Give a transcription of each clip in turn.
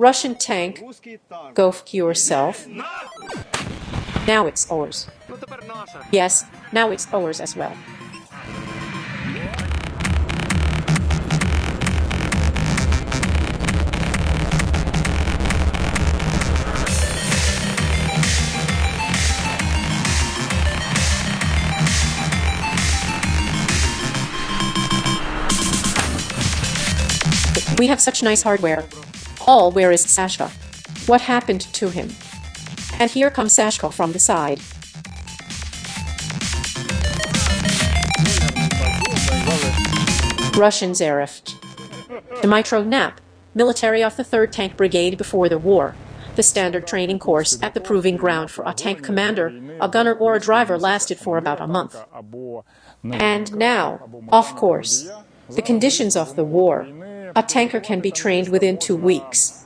Russian tank, go f yourself. Now it's ours. Yes, now it's ours as well. We have such nice hardware. All where is Sashka? What happened to him? And here comes Sashka from the side. Russians arrived. Dmitro Nap, military of the 3rd Tank Brigade before the war. The standard training course at the proving ground for a tank commander, a gunner or a driver lasted for about a month. And now, of course, the conditions of the war. A tanker can be trained within 2 weeks.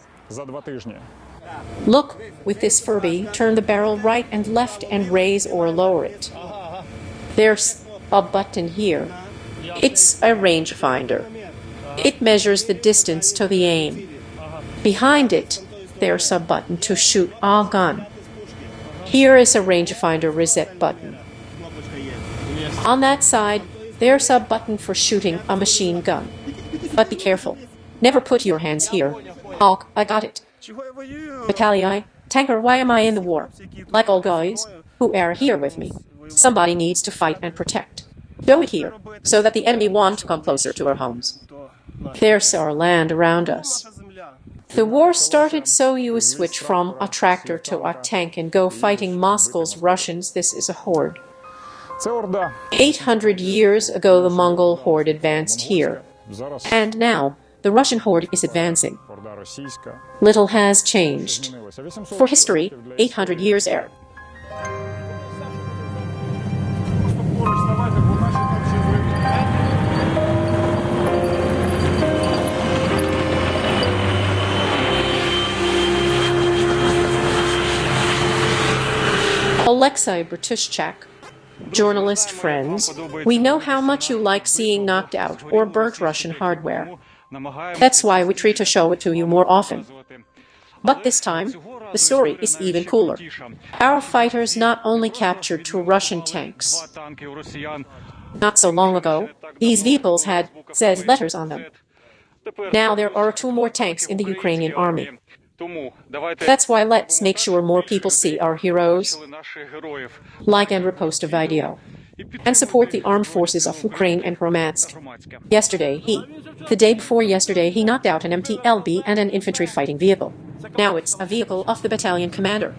Look, with this Furby, turn the barrel right and left and raise or lower it. There's a button here. It's a rangefinder. It measures the distance to the aim. Behind it, there's a button to shoot a gun. Here is a rangefinder reset button. On that side, there's a button for shooting a machine gun. But be careful. Never put your hands here. Oh, I got it. Battalion, tanker, why am I in the war? Like all guys who are here with me. Somebody needs to fight and protect. Do it here, so that the enemy won't come closer to our homes. There's our land around us. The war started, so you switch from a tractor to a tank and go fighting Moscow's Russians. This is a horde. 800 years ago, the Mongol horde advanced here. And now, the Russian horde is advancing. Little has changed. For history, 800 years air. Alexei Bertushchak, journalist friends, we know how much you like seeing knocked out or burnt Russian hardware. That's why we try to show it to you more often. But this time, the story is even cooler. Our fighters not only captured 2 Russian tanks. Not so long ago, these vehicles had Z letters on them. Now there are 2 more tanks in the Ukrainian army. That's why let's make sure more people see our heroes, like and repost a video, and support the armed forces of Ukraine and hromadske. The day before yesterday, he knocked out an MTLB and an infantry fighting vehicle. Now it's a vehicle of the battalion commander.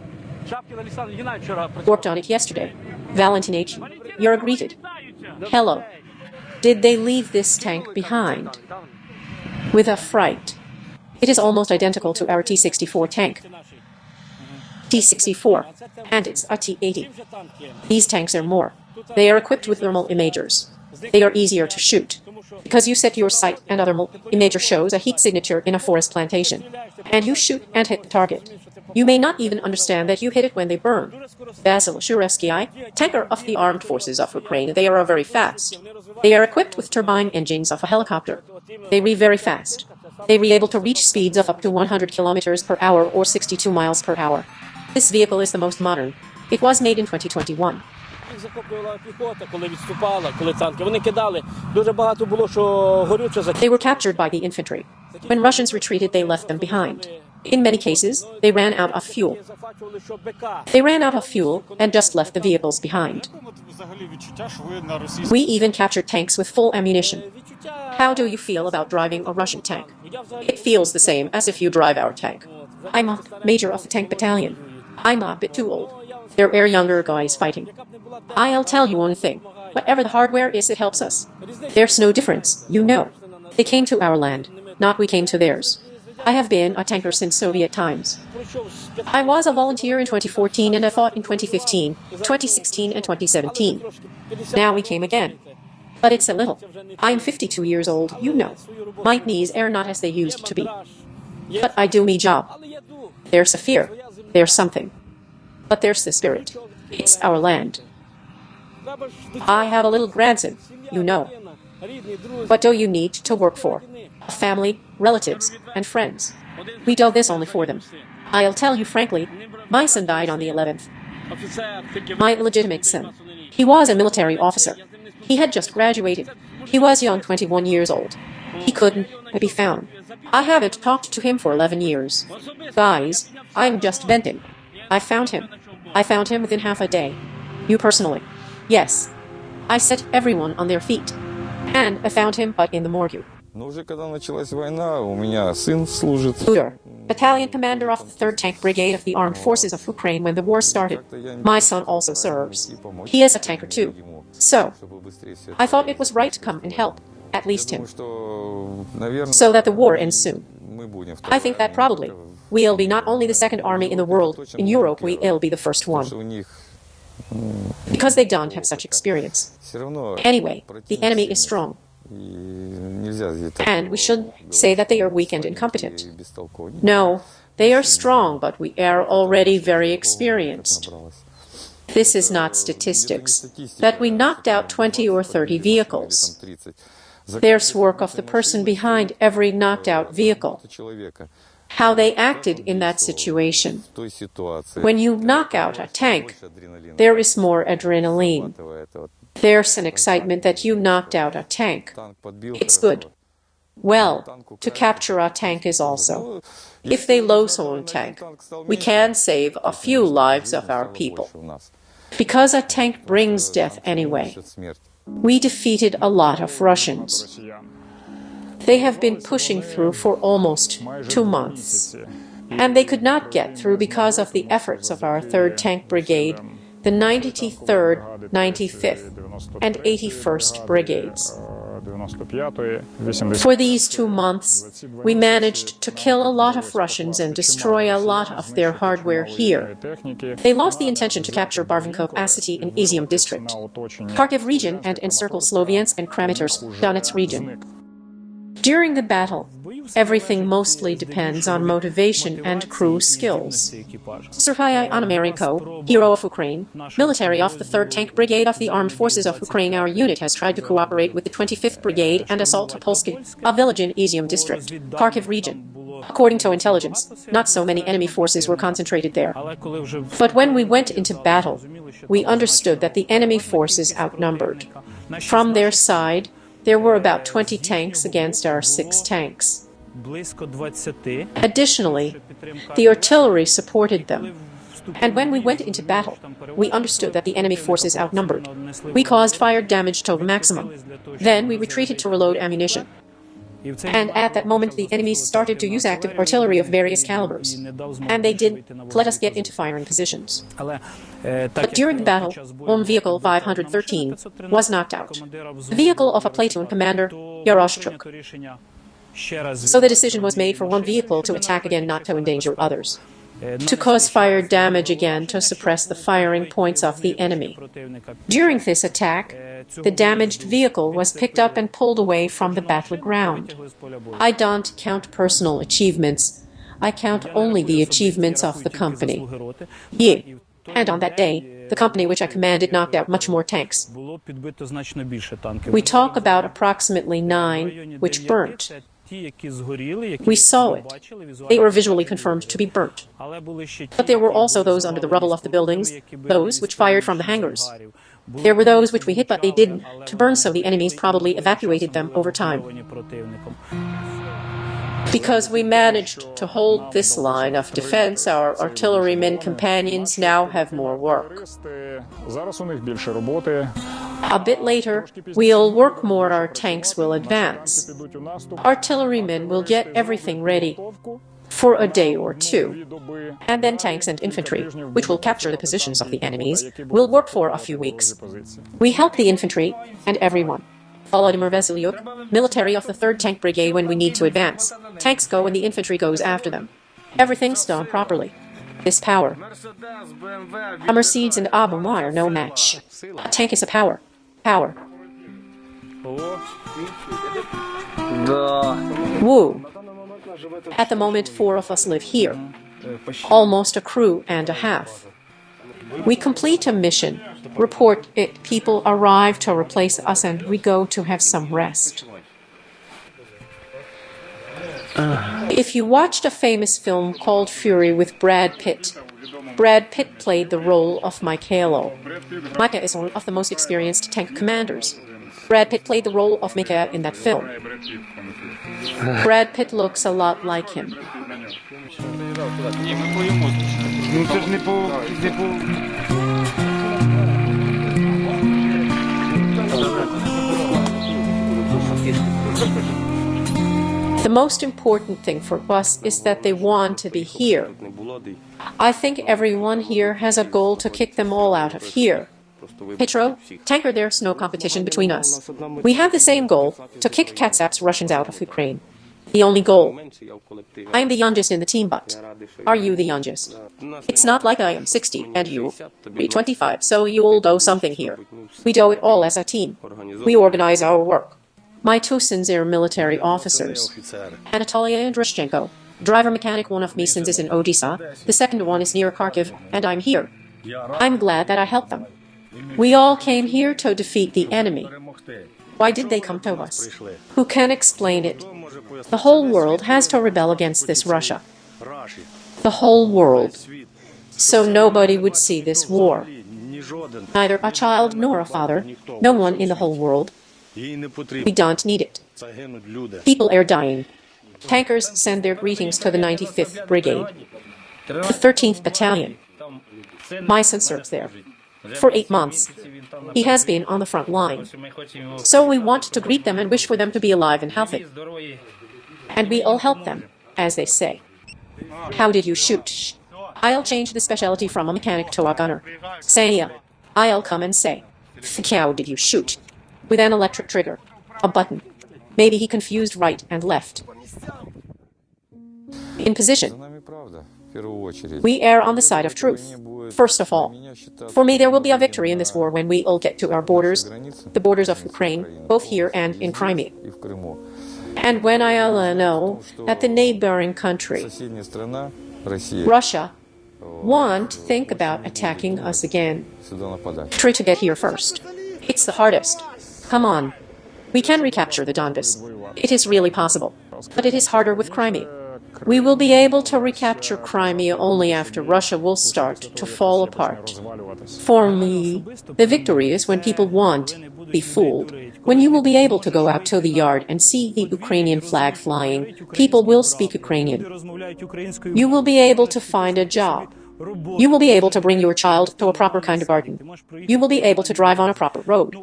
Worked on it yesterday. Valentin H. You're greeted. Hello. Did they leave this tank behind? With a fright. It is almost identical to our T-64 tank. T-64, and it's a T-80. These tanks are more. They are equipped with thermal imagers. They are easier to shoot, because you set your sight and a thermal imager shows a heat signature in a forest plantation, and you shoot and hit the target. You may not even understand that you hit it when they burn. Basil Shurevsky, tanker of the armed forces of Ukraine, they are very fast. They are equipped with turbine engines of a helicopter. They rev very fast. They were able to reach speeds of up to 100 kilometers per hour or 62 miles per hour. This vehicle is the most modern. It was made in 2021. They were captured by the infantry. When Russians retreated, they left them behind. In many cases, they ran out of fuel. They ran out of fuel and just left the vehicles behind. We even captured tanks with full ammunition. How do you feel about driving a Russian tank? It feels the same as if you drive our tank. I'm a major of the tank battalion. I'm a bit too old. There are younger guys fighting. I'll tell you one thing. Whatever the hardware is, it helps us. There's no difference, you know. They came to our land, not we came to theirs. I have been a tanker since Soviet times. I was a volunteer in 2014 and I fought in 2015, 2016 and 2017. Now we came again. But it's a little. I'm 52 years old, you know. My knees are not as they used to be. But I do me job. There's a fear. There's something. But there's the spirit. It's our land. I have a little grandson, you know. What do you need to work for? A family, relatives, and friends. We do this only for them. I'll tell you frankly, my son died on the 11th. My illegitimate son. He was a military officer. He had just graduated. He was young, 21 years old. He couldn't be found. I haven't talked to him for 11 years. Guys, I'm just venting. I found him. I found him within half a day. You personally. Yes. I set everyone on their feet. And I found him but in the morgue. Uder, battalion commander of the 3rd Tank Brigade of the Armed Forces of Ukraine when the war started. My son also serves. He is a tanker too. So, I thought it was right to come and help, at least him. So that the war ends soon. I think that probably we'll be not only the second army in the world, in Europe we'll be the first one. Because they don't have such experience. Anyway, the enemy is strong. And we shouldn't say that they are weak and incompetent. No, they are strong, but we are already very experienced. This is not statistics, that we knocked out 20 or 30 vehicles. There's work of the person behind every knocked out vehicle. How they acted in that situation. When you knock out a tank, there is more adrenaline. There's an excitement that you knocked out a tank. It's good. Well, to capture a tank is also. If they lose a tank, we can save a few lives of our people. Because a tank brings death anyway. We defeated a lot of Russians. They have been pushing through for almost 2 months. And they could not get through because of the efforts of our 3rd Tank Brigade, the 93rd, 95th, and 81st Brigades. For these 2 months, we managed to kill a lot of Russians and destroy a lot of their hardware here. They lost the intention to capture Barvinko city in Izium district, Kharkiv region, and encircle Sloviansk and Kramatorsk, Donetsk region. During the battle, everything mostly depends on motivation and crew skills. Serhiy Ponomarenko, hero of Ukraine, military of the 3rd Tank Brigade of the Armed Forces of Ukraine, our unit has tried to cooperate with the 25th Brigade and assault Topolsky, a village in Izium district, Kharkiv region. According to intelligence, not so many enemy forces were concentrated there. But when we went into battle, we understood that the enemy forces outnumbered. From their side, there were about 20 tanks against our 6 tanks. Additionally, the artillery supported them. And when we went into battle, we understood that the enemy forces outnumbered. We caused fire damage to the maximum. Then we retreated to reload ammunition. And at that moment the enemy started to use active artillery of various calibers. And they didn't let us get into firing positions. But during the battle, one vehicle 513 was knocked out. The vehicle of a platoon commander, Yaroshchuk. So the decision was made for one vehicle to attack again, not to endanger others. To cause fire damage again, to suppress the firing points of the enemy. During this attack, the damaged vehicle was picked up and pulled away from the battleground. I don't count personal achievements. I count only the achievements of the company. Yeah. And on that day, the company which I commanded knocked out much more tanks. We talk about approximately 9 which burnt. We saw it. They were visually confirmed to be burnt. But there were also those under the rubble of the buildings, those which fired from the hangars. There were those which we hit but they didn't to burn, so the enemies probably evacuated them over time. Because we managed to hold this line of defense, our artillerymen companions now have more work. A bit later, we'll work more, our tanks will advance. Artillerymen will get everything ready for a day or 2. And then tanks and infantry, which will capture the positions of the enemies, will work for a few weeks. We help the infantry and everyone. Volodymyr Vasilyuk, military of the 3rd Tank Brigade, when we need to advance. Tanks go and the infantry goes after them. Everything's done properly. This power. A Mercedes and a bomb are no match. A tank is a power. Power. Woo. At the moment 4 of us live here. Almost a crew and a half. We complete a mission, report it, people arrive to replace us, and we go to have some rest. If you watched a famous film called Fury with Brad Pitt played the role of Mikhailo. Micah is one of the most experienced tank commanders. Brad Pitt played the role of Micah in that film. Brad Pitt looks a lot like him. The most important thing for us is that they want to be here. I think everyone here has a goal to kick them all out of here. Petro, tanker, there's no competition between us. We have the same goal, to kick Katsap's Russians out of Ukraine. The only goal. I am the youngest in the team, but are you the youngest? It's not like I am 60 and you be 25, so you all do something here. We do it all as a team. We organize our work. My two sons are military officers, Anatolia and Ryshchenko. Driver mechanic, one of my sons is in Odessa, the second one is near Kharkiv, and I'm here. I'm glad that I helped them. We all came here to defeat the enemy. Why did they come to us? Who can explain it? The whole world has to rebel against this Russia. The whole world. So nobody would see this war. Neither a child nor a father. No one in the whole world. We don't need it. People are dying. Tankers send their greetings to the 95th Brigade, the 13th Battalion. My son serves there. For 8 months. He has been on the front line. So we want to greet them and wish for them to be alive and healthy. And we all help them, as they say. How did you shoot? I'll change the specialty from a mechanic to a gunner. Say, I'll come and say, how did you shoot? With an electric trigger. A button. Maybe he confused right and left. In position. We err on the side of truth. First of all. For me, there will be a victory in this war when we all get to our borders, the borders of Ukraine, both here and in Crimea. And when I'll know that the neighboring country, Russia, won't think about attacking us again. Try to get here first. It's the hardest. Come on. We can recapture the Donbas. It is really possible. But it is harder with Crimea. We will be able to recapture Crimea only after Russia will start to fall apart. For me, the victory is when people won't be fooled. When you will be able to go out to the yard and see the Ukrainian flag flying, people will speak Ukrainian. You will be able to find a job. You will be able to bring your child to a proper kindergarten. You will be able to drive on a proper road.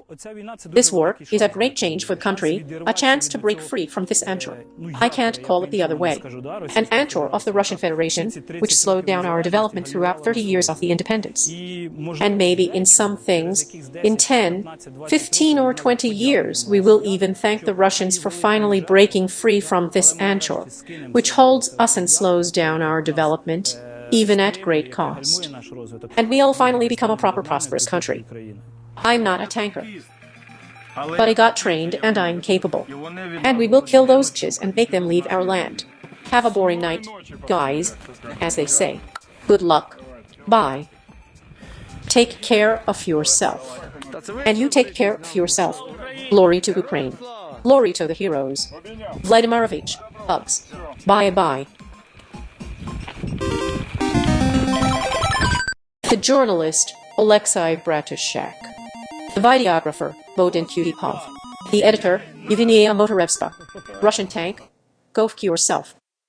This war is a great change for the country, a chance to break free from this anchor. I can't call it the other way. An anchor of the Russian Federation, which slowed down our development throughout 30 years of the independence. And maybe in some things, in 10, 15 or 20 years, we will even thank the Russians for finally breaking free from this anchor, which holds us and slows down our development, even at great cost. And we'll finally become a proper prosperous country. I'm not a tanker. But I got trained and I'm capable. And we will kill those bitches and make them leave our land. Have a boring night, guys, as they say. Good luck. Bye. Take care of yourself. And you take care of yourself. Glory to Ukraine. Glory to the heroes. Vladimirovich, Bugs. Bye-bye. The journalist, Alexei Bratushak. The videographer, Bodin Kudipov. The editor, Evgenia Motorevska. Russian tank, go f yourself.